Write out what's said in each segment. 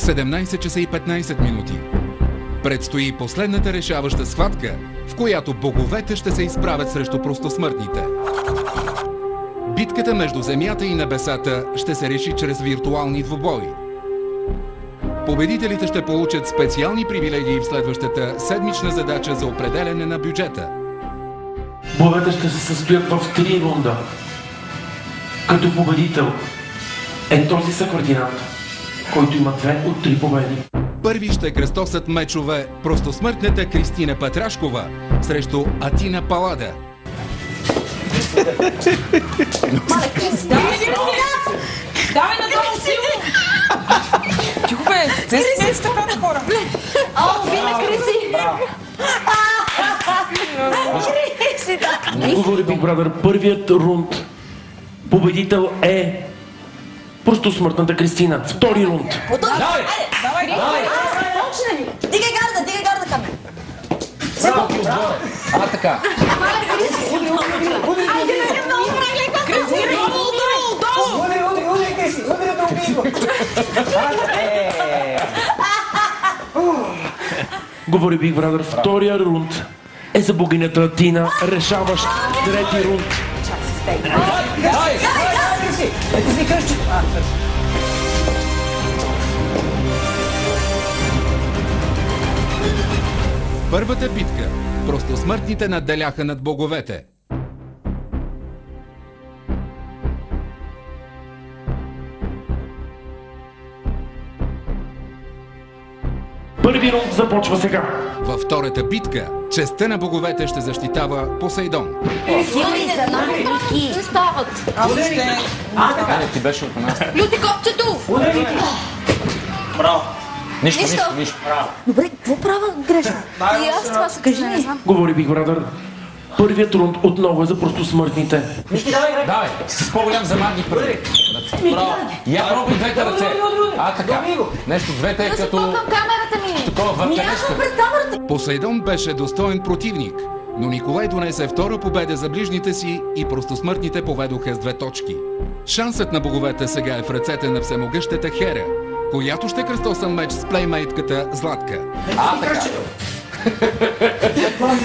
17 часа и 15 минути. Предстои последната решаваща схватка, в която боговете ще се изправят срещу простосмъртните. Битката между земята и небесата ще се реши чрез виртуални двубои. Победителите ще получат специални привилегии в следващата седмична задача за определяне на бюджета. Боговете ще се състоят в 3 рунда. Като победител е този съкоординат, който има 2 от 3 победи. Първи ще кръстосат мечове простосмъртната Кристина Патрашкова срещу Атина Палада. Давай надолу силно! Тихо бе, те си смеят така на хора. О, вина Криси! Криси, да! Говори Big Brother, първият рунд победител е простосмъртната Кристина. Втори рунд. Давай! Давай, давай! Почне ли? Дигай гарда към мен! А, така. Говори Big Brother, втория рунд е за богинята Атина, решаващ трети рунд. Първата битка. Простосмъртните надделяха над боговете. Първи рунд започва сега. Във втората битка честта на боговете ще защитава Посейдон. Силни са най-велики! Не стават! Не, ти беше от нас. Люти копчето! Браво! Нищо. Добре, какво правя грешно? И аз това се кажи ми. Говори Big Brother, първият рунд отново е за простосмъртните. Давай, с по-голям замах ги първи. Браво! Я пробуй двете ръце. А, така. Нещо двете е Да се като... по-към камерата ми! Такова въртенешка. Няма пред камерата! Посейдон беше достоен противник, но Николай донесе втора победа за ближните си и простосмъртните поведоха с 2 точки. Шансът на боговете сега е в ръцете на всемогъщата Хера, която ще кръстоса меч с плеймейтката Златка. А, така.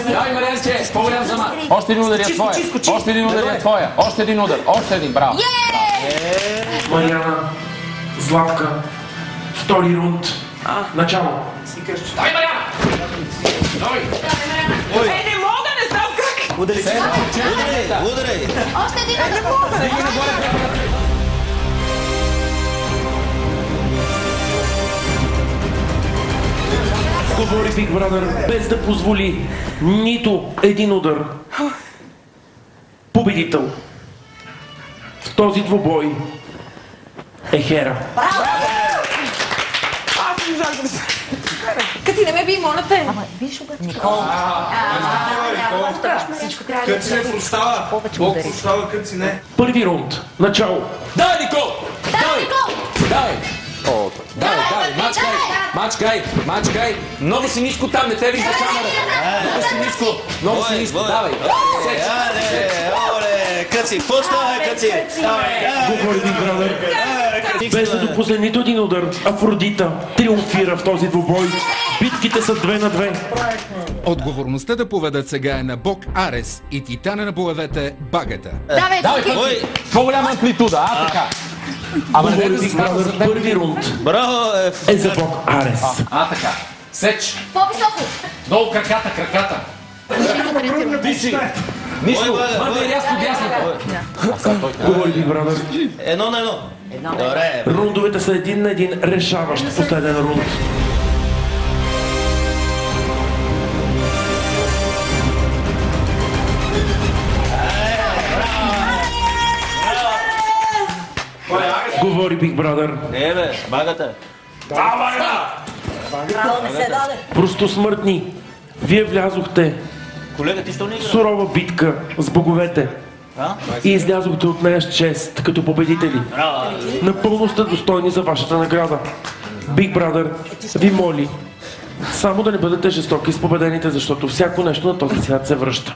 Давай, Марианче, с по-голям замах. Още един удар е твоя. Още един удар е твоя. Още един удар. Още един, браво. Мариана, Златка, втори рунд, начало. Давай, Мариана! Давай! Не мога, не знам как! Удари! Още един удар! Говори Big Brother, без да позволи нито един удар. Победител в този двубой е Хера. Аз не можах да се... Кати, не ме би, моля те! Ама, виж обаче. Никол! Всичко трябва да Къци не прощава! Бог прощава, къци не! Първи рунд, начало. Давай, Никол! Давай, Никол! Давай! Давай, мачкай! Много си ниско там, не те вижда камера. Много си ниско, давай. Къци, почна, къци! Говори Big Brother, без да допусне нито един удар, Афродита триумфира в този двубой. Битките са 2 на 2. Отговорността да поведат сега е на бог Арес и титана на боевете Багата. Давай, по-голяма амплитуда, а така. Ама не Говори да Big става за Brother, първи рунд Браво! е за бог Арес. А така. Сеч. По-високо! Долу краката. Вижи. Нищо. Мърдай рязко дясната. Говори Big Brother, 1 на 1. Добре. рундовете са 1 на 1, решаващ последен рунд. Говори Big Brother, Не бе, багата. Право не се даде! простосмъртни, вие влязохте Колега, ти що не в игра? сурова битка с боговете и излязохте от нея с чест като победители. Напълно сте достойни за вашата награда. Big Brother ви моли само да не бъдете жестоки с победените, защото всяко нещо на този свят се връща.